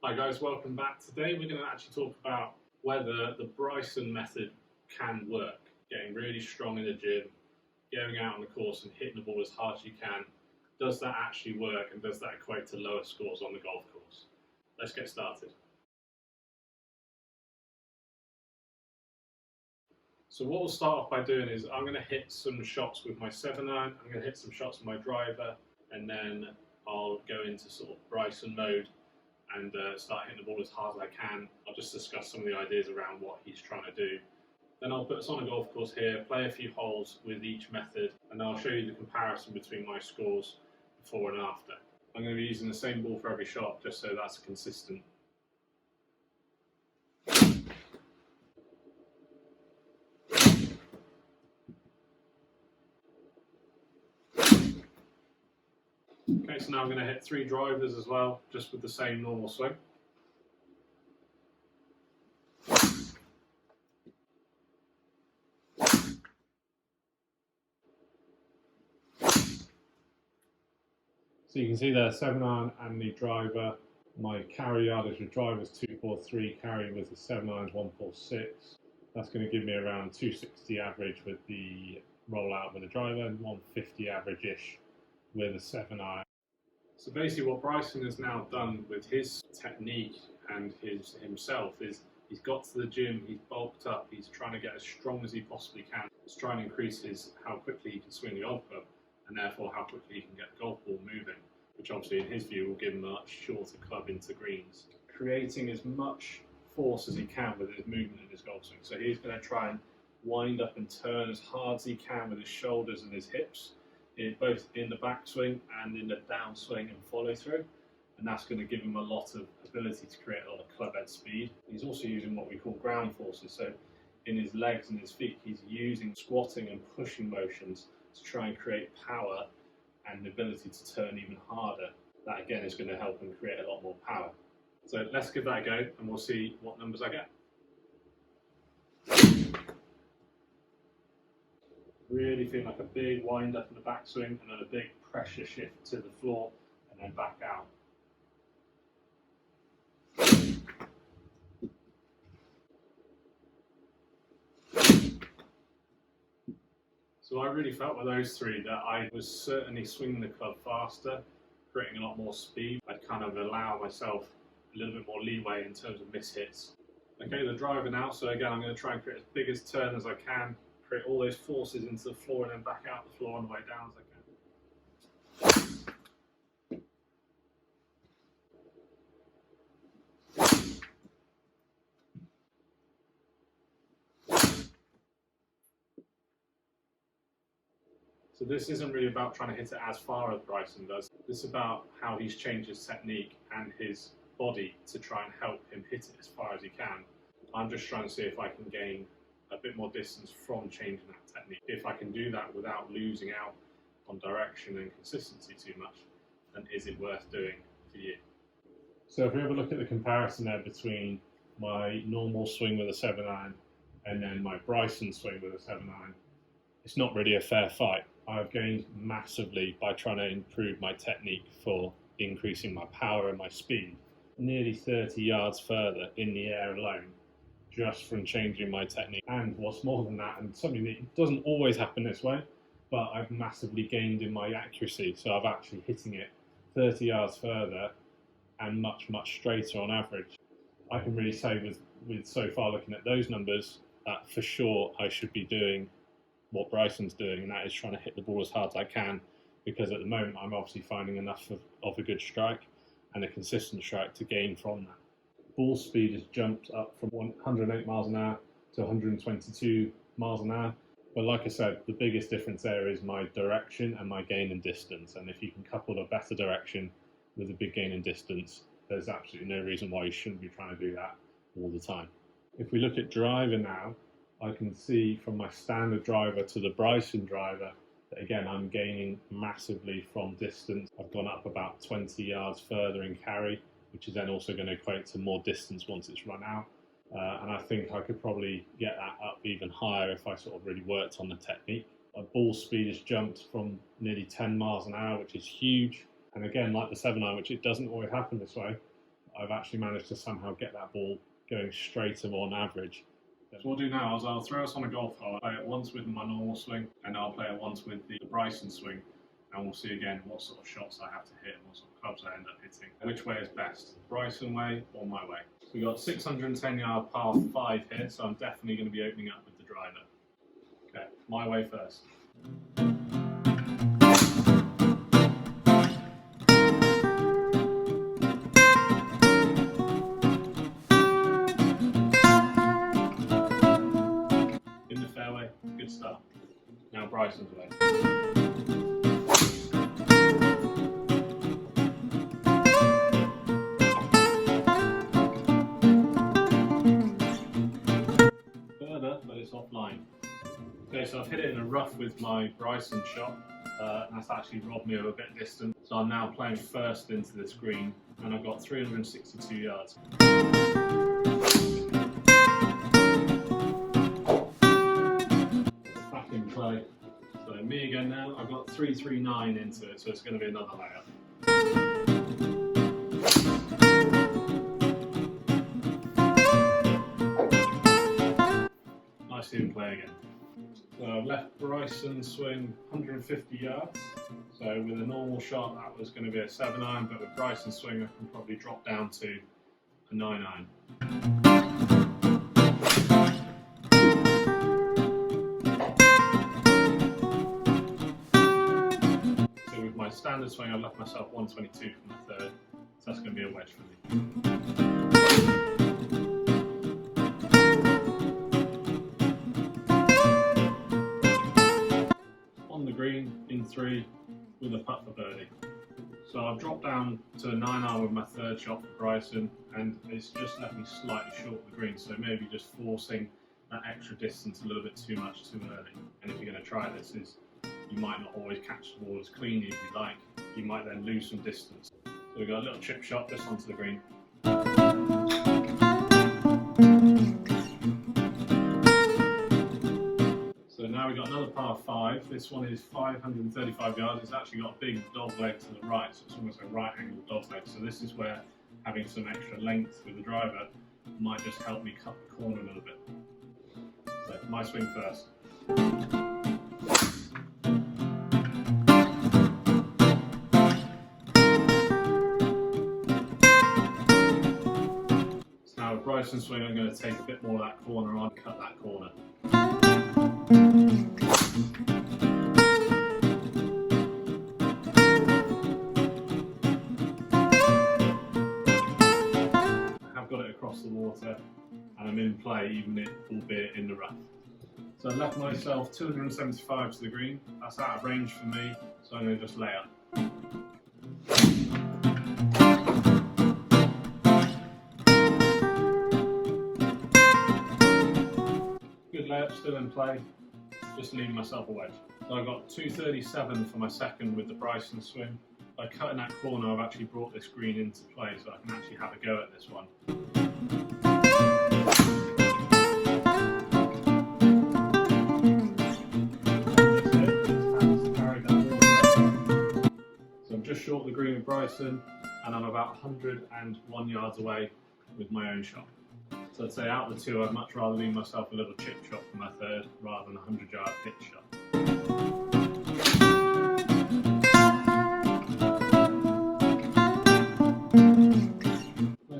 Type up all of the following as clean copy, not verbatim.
Hi guys, welcome back. Today we're going to actually talk about whether the Bryson method can work. Getting really strong in the gym, going out on the course and hitting the ball as hard as you can. Does that actually work, and does that equate to lower scores on the golf course? Let's get started. So what we'll start off by doing is I'm going to hit some shots with my 7-iron, I'm going to hit some shots with my driver, and then I'll go into sort of Bryson mode and start hitting the ball as hard as I can. I'll just discuss some of the ideas around what he's trying to do. Then I'll put us on a golf course here, play a few holes with each method, and I'll show you the comparison between my scores before and after. I'm going to be using the same ball for every shot, just so that's consistent. Okay, so now I'm going to hit 3 drivers as well, just with the same normal swing. So you can see there, 7-iron and the driver. My carry yardage with driver is 243, carry with the 7-iron is 146. That's going to give me around 260 average with the rollout with the driver, and 150 average-ish with a 7-iron. So basically what Bryson has now done with his technique and himself is he's got to the gym, he's bulked up, he's trying to get as strong as he possibly can. He's trying to increase how quickly he can swing the golf club, and therefore how quickly he can get the golf ball moving, which obviously in his view will give him a much shorter club into greens. Creating as much force as he can with his movement in his golf swing. So he's going to try and wind up and turn as hard as he can with his shoulders and his hips, both in the backswing and in the downswing and follow through, and that's going to give him a lot of ability to create a lot of club head speed. He's also using what we call ground forces, so in his legs and his feet he's using squatting and pushing motions to try and create power and the ability to turn even harder. That again is going to help him create a lot more power. So let's give that a go and we'll see what numbers I get. Really feel like a big wind up in the backswing and then a big pressure shift to the floor and then back out. So I really felt with those 3 that I was certainly swinging the club faster, creating a lot more speed. I'd kind of allow myself a little bit more leeway in terms of miss hits. Okay, the driver now, so again I'm going to try and create as big a turn as I can, create all those forces into the floor and then back out the floor on the way down as I can. So this isn't really about trying to hit it as far as Bryson does. This is about how he's changed his technique and his body to try and help him hit it as far as he can. I'm just trying to see if I can gain a bit more distance from changing that technique. If I can do that without losing out on direction and consistency too much, then is it worth doing for you? So if we have a look at the comparison there between my normal swing with a 7-iron and then my Bryson swing with a 7-iron, it's not really a fair fight. I've gained massively by trying to improve my technique for increasing my power and my speed. Nearly 30 yards further in the air alone, just from changing my technique. And what's more than that, and something that doesn't always happen this way, but I've massively gained in my accuracy. So I'm actually hitting it 30 yards further and much, much straighter on average. I can really say with so far looking at those numbers that for sure I should be doing what Bryson's doing, and that is trying to hit the ball as hard as I can, because at the moment I'm obviously finding enough of a good strike and a consistent strike to gain from that. Ball speed has jumped up from 108 miles an hour to 122 miles an hour, but like I said, the biggest difference there is my direction and my gain in distance, and if you can couple a better direction with a big gain in distance, there's absolutely no reason why you shouldn't be trying to do that all the time. If we look at driver now, I can see from my standard driver to the Bryson driver that again I'm gaining massively from distance. I've gone up about 20 yards further in carry, which is then also going to equate to more distance once it's run out. And I think I could probably get that up even higher if I sort of really worked on the technique. My ball speed has jumped from nearly 10 miles an hour, which is huge. And again, like the 7-iron, which it doesn't always happen this way, I've actually managed to somehow get that ball going straighter on average. So what I'll do now is I'll throw us on a golf hole. I'll play it once with my normal swing, and I'll play it once with the Bryson swing, and we'll see again what sort of shots I have to hit and what sort of clubs I end up hitting. Which way is best, Bryson way or my way? So we've got 610 yard par 5 here, so I'm definitely going to be opening up with the driver. Okay, my way first. In the fairway, good start. Now Bryson's way. Further, but it's offline. Okay, so I've hit it in a rough with my Bryson shot. And that's actually robbed me of a bit of distance. So I'm now playing first into this green, and I've got 362 yards. Back in play. So me again now, I've got 339 into it, so it's going to be another layup. Nice even play again. So I've left Bryson swing 150 yards. So with a normal shot that was going to be a 7-iron, but with Bryson swing I can probably drop down to a 9-iron. So with my standard swing I've left myself 122 from the third, so that's going to be a wedge for me. Green in 3 with a putt for birdie. So I've dropped down to a 9-iron with my third shot for Bryson, and it's just left me slightly short of the green, so maybe just forcing that extra distance a little bit too much too early. And if you're going to try this, is you might not always catch the ball as cleanly as you like. You might then lose some distance. So we've got a little chip shot just onto the green. So now we've got another par 5. This one is 535 yards. It's actually got a big dog leg to the right, so it's almost a right angle dog leg. So this is where having some extra length with the driver might just help me cut the corner a little bit. So my swing first. So now with Bryson swing, I'm going to take a bit more of that corner on, cut that corner. Got it across the water and I'm in play, albeit in the rough. So I've left myself 275 to the green. That's out of range for me, so I'm going to just lay up. Good layup, still in play, just leaving myself a wedge. So I've got 237 for my second with the Bryson swing. By cutting that corner, I've actually brought this green into play, so I can actually have a go at this one. So I'm just short of the green with Bryson, and I'm about 101 yards away with my own shot. So I'd say out of the two, I'd much rather leave myself a little chip shot for my third, rather than a 100-yard pitch shot.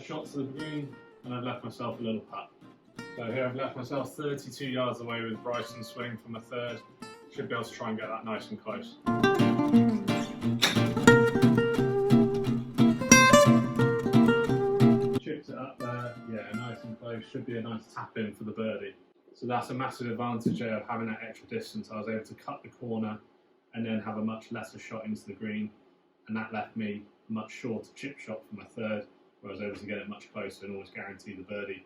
Shots to the green, and I've left myself a little putt. So here I've left myself 32 yards away with Bryson swing from a third. Should be able to try and get that nice and close. Chipped it up there, yeah, nice and close. Should be a nice tap in for the birdie. So that's a massive advantage there of having that extra distance. I was able to cut the corner and then have a much lesser shot into the green, and that left me a much shorter chip shot for my third, where I was able to get it much closer and always guarantee the birdie.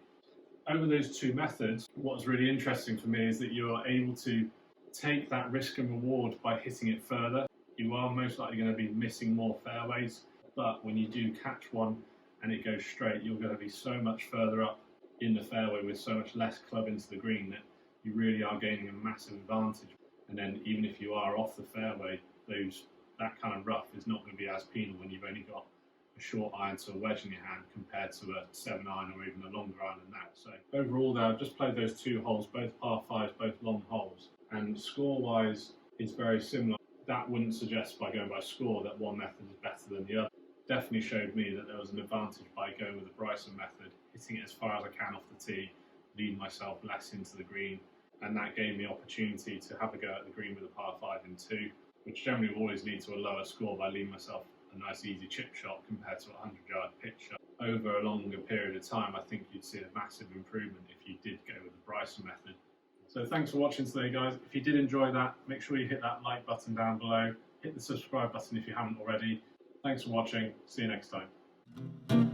Over those two methods, what's really interesting for me is that you are able to take that risk and reward by hitting it further. You are most likely going to be missing more fairways, but when you do catch one and it goes straight, you're going to be so much further up in the fairway with so much less club into the green that you really are gaining a massive advantage. And then even if you are off the fairway, that kind of rough is not going to be as penal when you've only got a short iron to a wedge in your hand compared to a 7-iron or even a longer iron than that. So overall there, I've just played those 2 holes, both par 5s, both long holes, and score-wise it's very similar. That wouldn't suggest by going by score that one method is better than the other. Definitely showed me that there was an advantage by going with the Bryson method, hitting it as far as I can off the tee, lead myself less into the green, and that gave me opportunity to have a go at the green with a par 5 in 2, which generally always leads to a lower score by leaving myself a nice easy chip shot compared to a 100-yard pitch shot. Over a longer period of time, I think you'd see a massive improvement if you did go with the Bryson method. So thanks for watching today, guys. If you did enjoy that, make sure you hit that like button down below. Hit the subscribe button if you haven't already. Thanks for watching. See you next time.